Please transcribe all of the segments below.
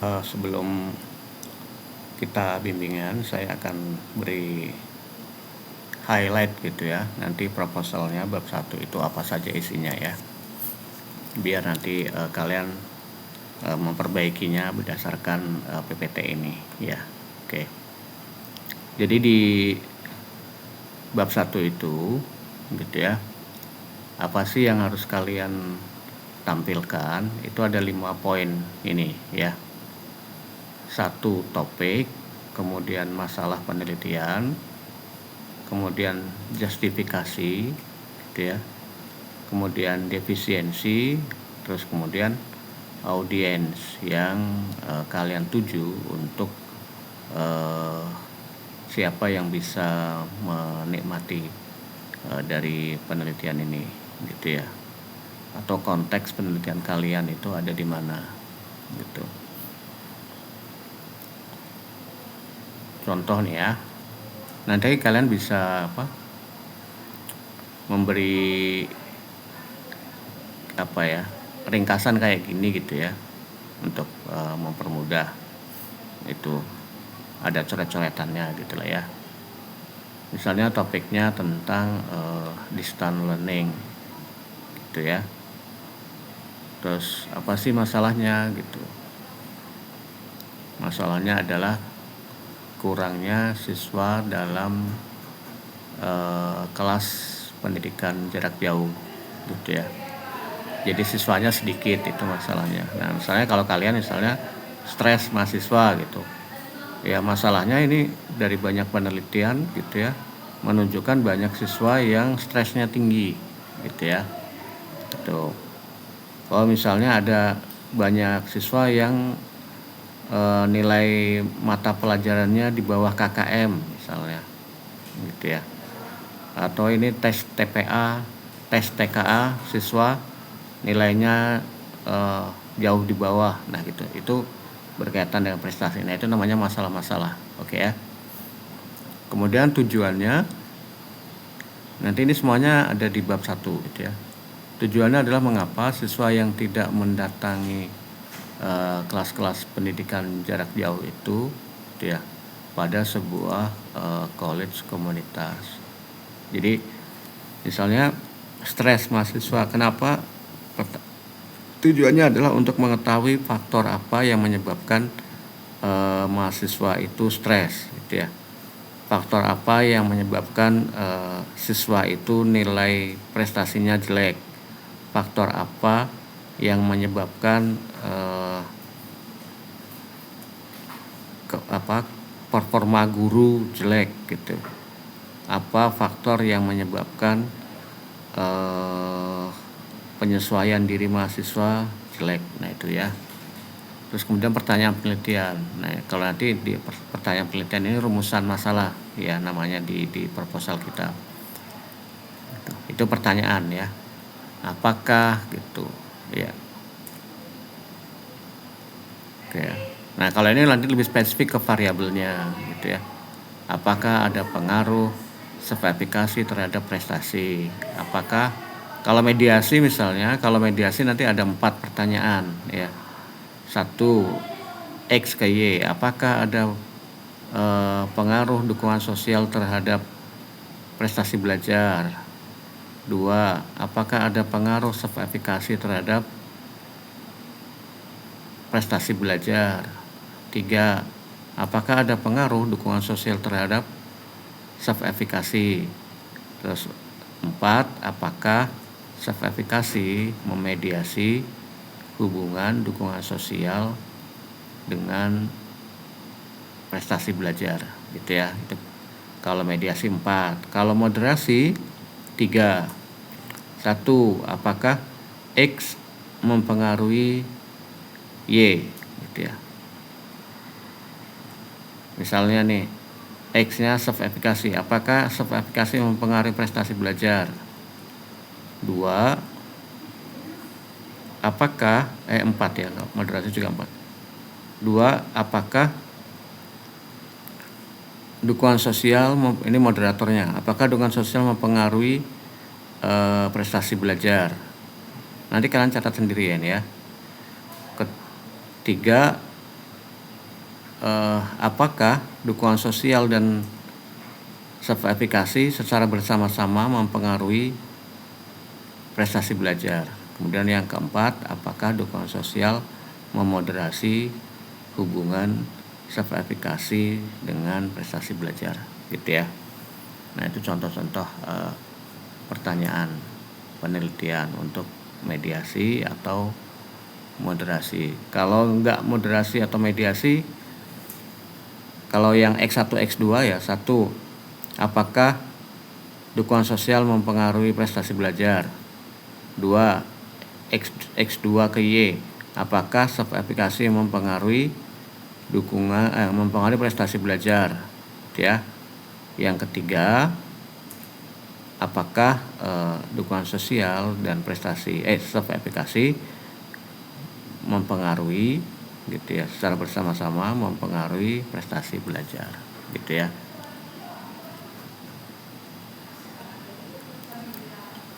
Sebelum kita bimbingan, saya akan beri highlight gitu ya. Nanti proposalnya bab 1 itu apa saja isinya ya. Biar nanti kalian memperbaikinya berdasarkan PPT ini ya. Oke. Jadi di bab 1 itu gitu ya. Apa sih yang harus kalian tampilkan? Itu ada 5 poin ini ya. 1 topik, kemudian masalah penelitian, kemudian justifikasi gitu ya, kemudian defisiensi, terus kemudian audiens yang kalian tuju untuk siapa yang bisa menikmati dari penelitian ini gitu ya, atau konteks penelitian kalian itu ada di mana gitu. Contoh nih ya, nanti kalian bisa memberi ringkasan kayak gini gitu ya, untuk mempermudah. Itu ada coret-coretannya gitu lah ya. Misalnya topiknya tentang distance learning gitu ya. Terus apa sih masalahnya gitu? Masalahnya adalah kurangnya siswa dalam kelas pendidikan jarak jauh gitu ya. Jadi siswanya sedikit, itu masalahnya. Nah, misalnya kalau kalian misalnya stres mahasiswa gitu ya, masalahnya ini dari banyak penelitian gitu ya, menunjukkan banyak siswa yang stresnya tinggi gitu ya. Gitu. Kalau misalnya ada banyak siswa yang nilai mata pelajarannya di bawah KKM misalnya gitu ya, atau ini tes TPA, tes TKA siswa nilainya jauh di bawah, nah gitu, itu berkaitan dengan prestasi. Nah, itu namanya masalah-masalah. Oke ya. Kemudian tujuannya, nanti ini semuanya ada di bab 1 gitu ya. Tujuannya adalah mengapa siswa yang tidak mendatangi kelas-kelas pendidikan jarak jauh itu gitu ya, pada sebuah college komunitas. Jadi misalnya stres mahasiswa, kenapa? Tujuannya adalah untuk mengetahui faktor apa yang menyebabkan mahasiswa itu stres gitu ya. Faktor apa yang menyebabkan siswa itu nilai prestasinya jelek. Faktor apa yang menyebabkan performa guru jelek gitu. Apa faktor yang menyebabkan penyesuaian diri mahasiswa jelek. Nah, itu ya. Terus kemudian pertanyaan penelitian. Nah, kalau nanti di pertanyaan penelitian ini rumusan masalah ya, namanya di proposal kita. Itu pertanyaan ya. Apakah gitu ya. Oke. Nah, kalau ini nanti lebih spesifik ke variabelnya gitu ya. Apakah ada pengaruh sertifikasi terhadap prestasi? Apakah kalau mediasi misalnya, kalau mediasi nanti ada 4 pertanyaan ya. 1, X ke Y, apakah ada pengaruh dukungan sosial terhadap prestasi belajar? 2, apakah ada pengaruh sertifikasi terhadap prestasi belajar? 3, apakah ada pengaruh dukungan sosial terhadap self-efikasi? Terus 4, apakah self-efikasi memediasi hubungan dukungan sosial dengan prestasi belajar gitu ya. Itu kalau mediasi 4. Kalau moderasi 3. 1, apakah X mempengaruhi Y gitu ya. Misalnya nih, X-nya self-efikasi, apakah self-efikasi mempengaruhi prestasi belajar? 2, apakah 4 ya, moderasi juga 4. 2, apakah dukungan sosial, ini moderatornya, apakah dukungan sosial mempengaruhi prestasi belajar? Nanti kalian catat sendirian ya. Ketiga, apakah dukungan sosial dan self-efficacy secara bersama-sama mempengaruhi prestasi belajar. Kemudian yang keempat, apakah dukungan sosial memoderasi hubungan self-efficacy dengan prestasi belajar, gitu ya. Nah, itu contoh-contoh pertanyaan penelitian untuk mediasi atau moderasi. Kalau enggak moderasi atau mediasi, kalau yang X1, X2 ya, 1, apakah dukungan sosial mempengaruhi prestasi belajar? 2, X2 ke Y, apakah self-efficacy mempengaruhi mempengaruhi prestasi belajar, ya. Yang ketiga, apakah dukungan sosial dan prestasi self-efficacy mempengaruhi, gitu ya, secara bersama-sama mempengaruhi prestasi belajar, gitu ya.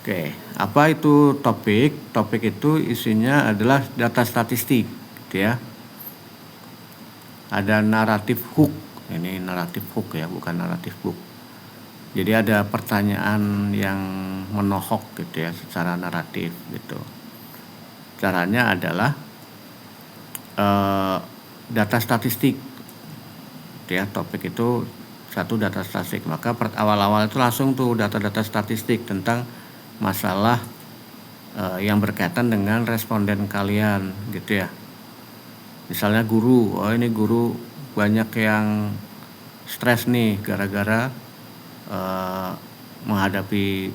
Oke, apa itu topik? Topik itu isinya adalah data statistik, gitu ya. Ada naratif hook, ini naratif hook ya, bukan naratif book. Jadi ada pertanyaan yang menohok, gitu ya, secara naratif, gitu. Caranya adalah data statistik, gitu ya. Topik itu satu, data statistik. Maka awal-awal itu langsung tuh data-data statistik tentang masalah yang berkaitan dengan responden kalian, gitu ya. Misalnya guru, ini guru banyak yang stres nih gara-gara menghadapi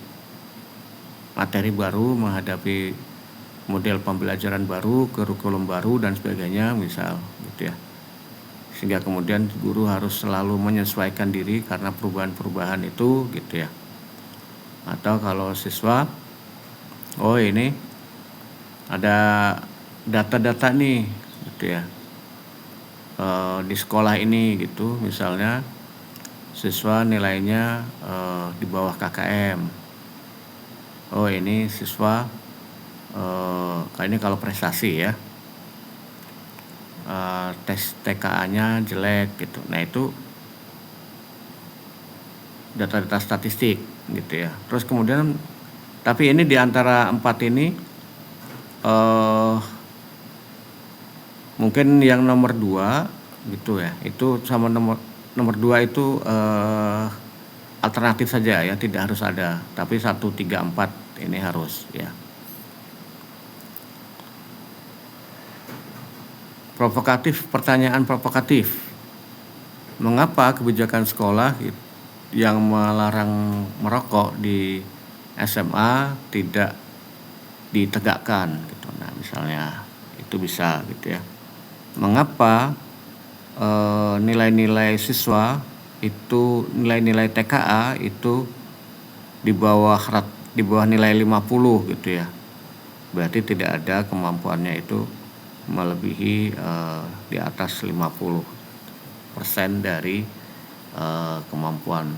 materi baru, menghadapi model pembelajaran baru, kurikulum baru dan sebagainya, misal, gitu ya. Sehingga kemudian guru harus selalu menyesuaikan diri karena perubahan-perubahan itu, gitu ya. Atau kalau siswa, ini ada data-data nih, gitu ya, di sekolah ini, gitu, misalnya siswa nilainya di bawah KKM. Ini siswa ini kalau prestasi ya, tes TKA-nya jelek, gitu. Nah, itu data-data statistik, gitu ya. Terus kemudian, tapi ini di antara 4 ini mungkin yang nomor 2, gitu ya, itu sama nomor 2 itu alternatif saja ya, tidak harus ada. Tapi 1, 3, 4 ini harus ya. Provokatif, pertanyaan provokatif. Mengapa kebijakan sekolah yang melarang merokok di SMA tidak ditegakkan, gitu. Nah, misalnya itu bisa, gitu ya. Mengapa nilai-nilai siswa itu, nilai-nilai TKA itu di bawah nilai 50, gitu ya. Berarti tidak ada kemampuannya itu melebihi di atas 50% dari kemampuan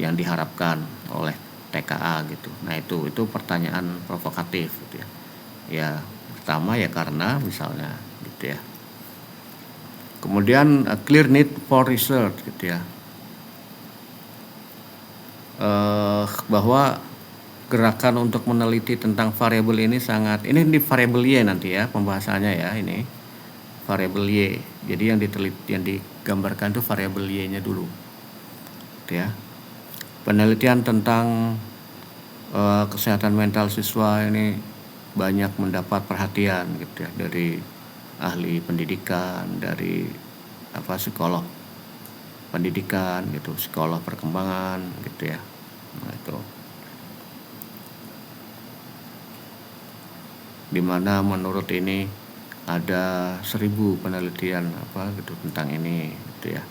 yang diharapkan oleh TKA, gitu. Nah, itu pertanyaan provokatif, gitu ya. Ya, pertama ya karena misalnya, gitu ya. Kemudian clear need for research, gitu ya. Bahwa gerakan untuk meneliti tentang variabel ini ini variabel Y nanti ya pembahasannya ya, ini variabel Y. Jadi yang digambarkan itu variabel Y-nya dulu, gitu ya. Penelitian tentang kesehatan mental siswa ini banyak mendapat perhatian, gitu ya, dari ahli pendidikan, dari psikolog pendidikan, gitu, psikolog perkembangan, gitu ya. Nah, itu dimana menurut ini ada 1000 penelitian gitu tentang ini, gitu ya.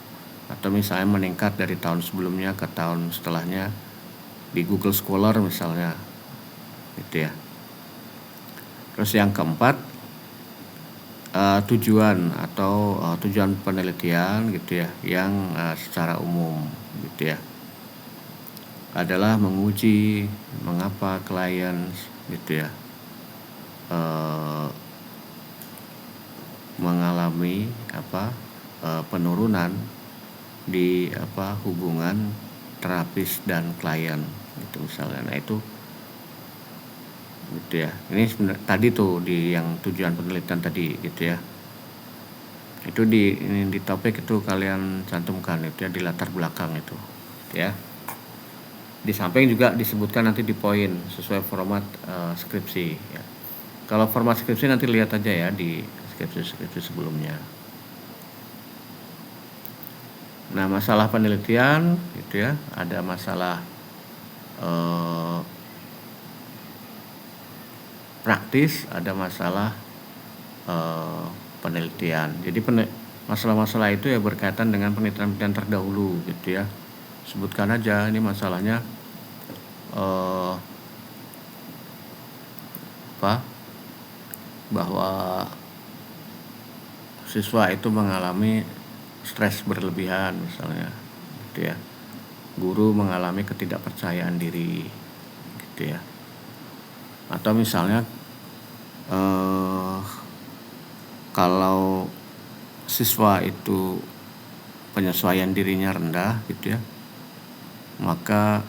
Atau misalnya meningkat dari tahun sebelumnya ke tahun setelahnya di Google Scholar misalnya, gitu ya. Terus yang keempat, tujuan penelitian, gitu ya, yang secara umum, gitu ya, adalah menguji mengapa klien, gitu ya, mengalami penurunan di hubungan terapis dan klien gitu misalnya. Nah itu gitu ya. Ini sebenarnya tadi tuh di yang tujuan penelitian tadi gitu ya. Itu di topik itu kalian cantumkan itu ya, di latar belakang itu gitu ya. Di samping juga disebutkan nanti di poin sesuai format skripsi ya. Kalau format skripsi nanti lihat aja ya di skripsi sebelumnya. Nah, masalah penelitian gitu ya, ada masalah praktis, ada masalah penelitian. Jadi masalah-masalah itu ya berkaitan dengan penelitian terdahulu gitu ya. Sebutkan aja ini masalahnya bahwa siswa itu mengalami stres berlebihan misalnya gitu ya. Guru mengalami ketidakpercayaan diri gitu ya. Atau misalnya kalau siswa itu penyesuaian dirinya rendah gitu ya, maka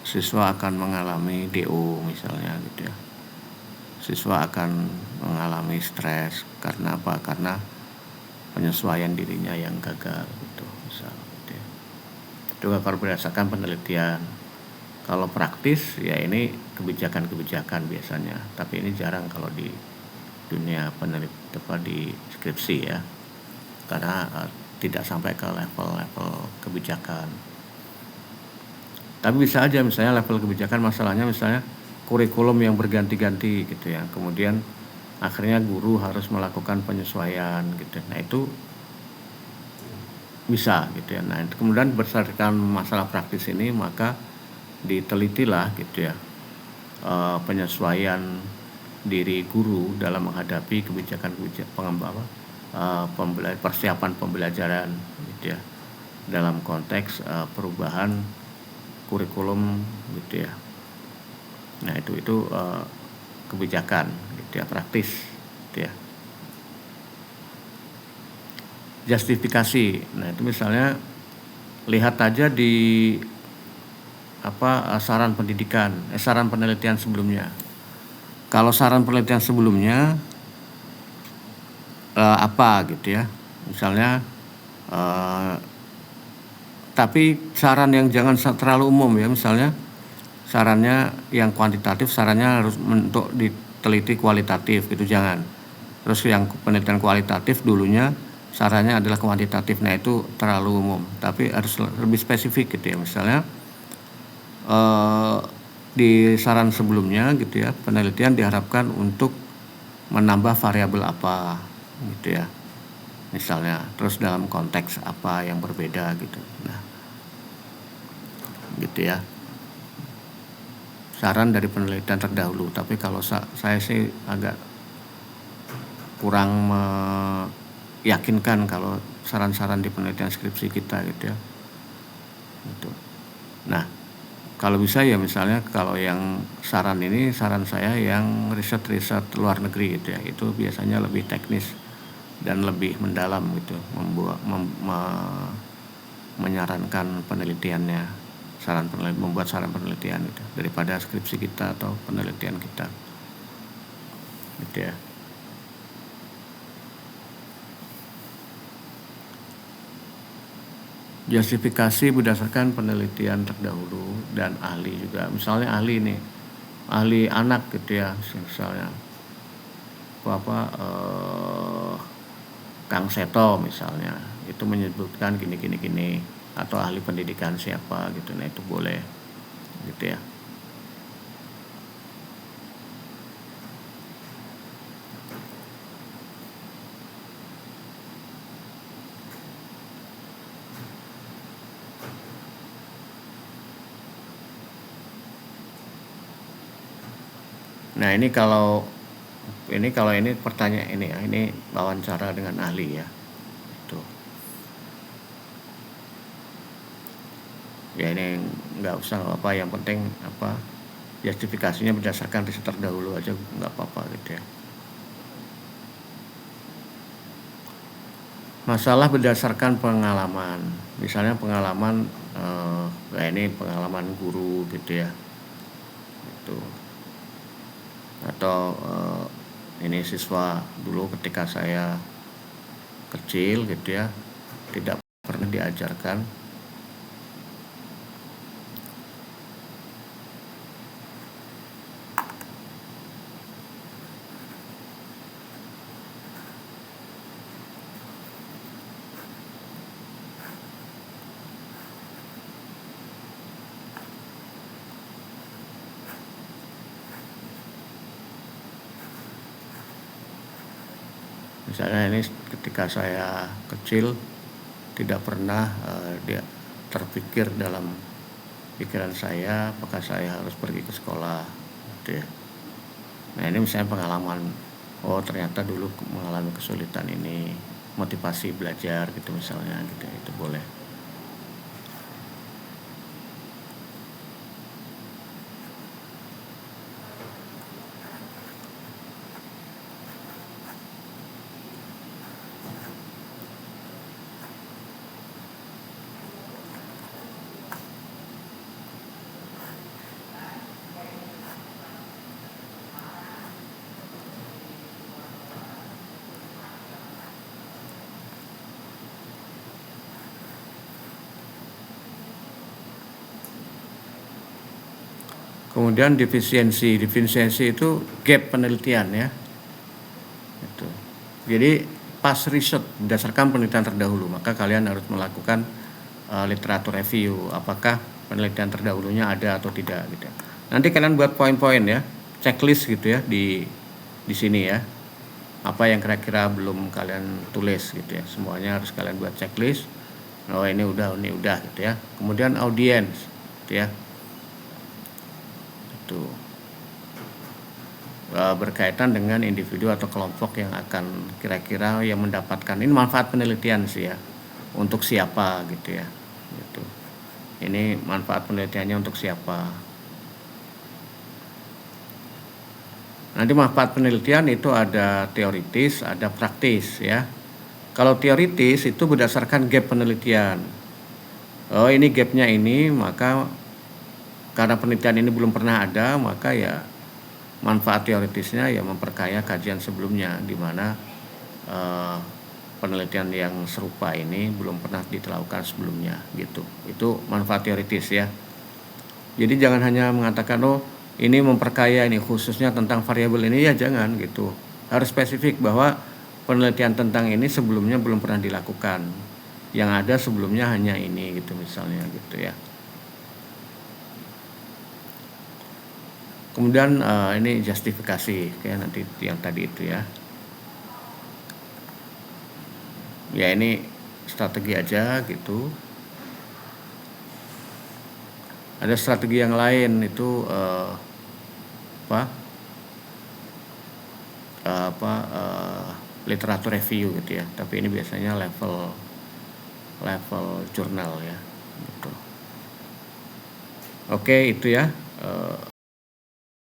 siswa akan mengalami DO misalnya gitu ya. Siswa akan mengalami stres karena apa? Karena penyesuaian dirinya yang gagal gitu misalnya gitu ya. Itu kalau berdasarkan penelitian. Kalau praktis ya ini kebijakan-kebijakan biasanya, tapi ini jarang kalau di dunia penelitian di skripsi ya, karena tidak sampai ke level-level kebijakan. Tapi bisa aja misalnya level kebijakan masalahnya misalnya kurikulum yang berganti-ganti gitu ya, kemudian akhirnya guru harus melakukan penyesuaian gitu. Nah itu bisa gitu ya. Nah itu kemudian berdasarkan masalah praktis ini maka ditelitilah gitu ya penyesuaian diri guru dalam menghadapi persiapan pembelajaran gitu ya, dalam konteks perubahan kurikulum gitu ya. Nah itu kebijakan gitu ya, praktis gitu ya. Justifikasi, nah itu misalnya lihat aja di saran penelitian sebelumnya. Kalau saran penelitian sebelumnya gitu ya, misalnya tapi saran yang jangan terlalu umum ya, misalnya sarannya yang kuantitatif, sarannya harus untuk diteliti kualitatif gitu, jangan. Terus yang penelitian kualitatif dulunya sarannya adalah kuantitatif, nah itu terlalu umum, tapi harus lebih spesifik gitu ya. Misalnya di saran sebelumnya gitu ya, penelitian diharapkan untuk menambah variabel apa gitu ya, misalnya, terus dalam konteks apa yang berbeda gitu. Nah gitu ya, saran dari penelitian terdahulu. Tapi kalau saya sih agak kurang meyakinkan kalau saran-saran di penelitian skripsi kita gitu ya gitu. Nah kalau bisa ya misalnya kalau yang saran saya yang riset luar negeri gitu ya, itu biasanya lebih teknis dan lebih mendalam gitu, menyarankan penelitiannya, membuat saran penelitian gitu, daripada skripsi kita atau penelitian kita gitu ya. Justifikasi berdasarkan penelitian terdahulu dan ahli juga. Misalnya ahli anak gitu ya, misalnya Kang Seto misalnya, itu menyebutkan gini, atau ahli pendidikan siapa gitu. Nah itu boleh gitu ya. Nah ini kalau pertanyaan ini wawancara dengan ahli ya, itu ya, ini nggak usah apa, yang penting justifikasinya berdasarkan riset terdahulu aja, nggak apa-apa gitu ya. Masalah berdasarkan pengalaman, misalnya pengalaman ini pengalaman guru gitu ya, itu atau ini siswa dulu ketika saya kecil gitu ya, tidak pernah diajarkan. Misalnya ini ketika saya kecil tidak pernah dia terpikir dalam pikiran saya apakah saya harus pergi ke sekolah gitu ya. Nah ini misalnya pengalaman, oh ternyata dulu mengalami kesulitan ini, motivasi belajar gitu misalnya gitu ya, itu boleh. Kemudian defisiensi itu gap penelitian ya. Itu. Jadi pas riset berdasarkan penelitian terdahulu, maka kalian harus melakukan literatur review, apakah penelitian terdahulunya ada atau tidak gitu. Nanti kalian buat poin-poin ya, checklist gitu ya di sini ya. Apa yang kira-kira belum kalian tulis gitu ya. Semuanya harus kalian buat checklist. Oh ini udah gitu ya. Kemudian audiens gitu ya. Itu berkaitan dengan individu atau kelompok yang akan kira-kira yang mendapatkan ini manfaat penelitian sih ya, untuk siapa gitu ya, gitu. Ini manfaat penelitiannya untuk siapa. Nanti manfaat penelitian itu ada teoritis, ada praktis ya. Kalau teoritis itu berdasarkan gap penelitian. Oh ini gapnya ini, maka karena penelitian ini belum pernah ada, maka ya manfaat teoritisnya ya memperkaya kajian sebelumnya, di mana penelitian yang serupa ini belum pernah dilakukan sebelumnya gitu. Itu manfaat teoritis ya. Jadi jangan hanya mengatakan oh ini memperkaya ini khususnya tentang variabel ini, ya jangan gitu. Harus spesifik bahwa penelitian tentang ini sebelumnya belum pernah dilakukan. Yang ada sebelumnya hanya ini gitu misalnya gitu ya. Kemudian ini justifikasi kayak nanti yang tadi itu ya. Ya ini strategi aja gitu. Ada strategi yang lain itu literatur review gitu ya. Tapi ini biasanya level jurnal ya. Gitu. Oke itu ya.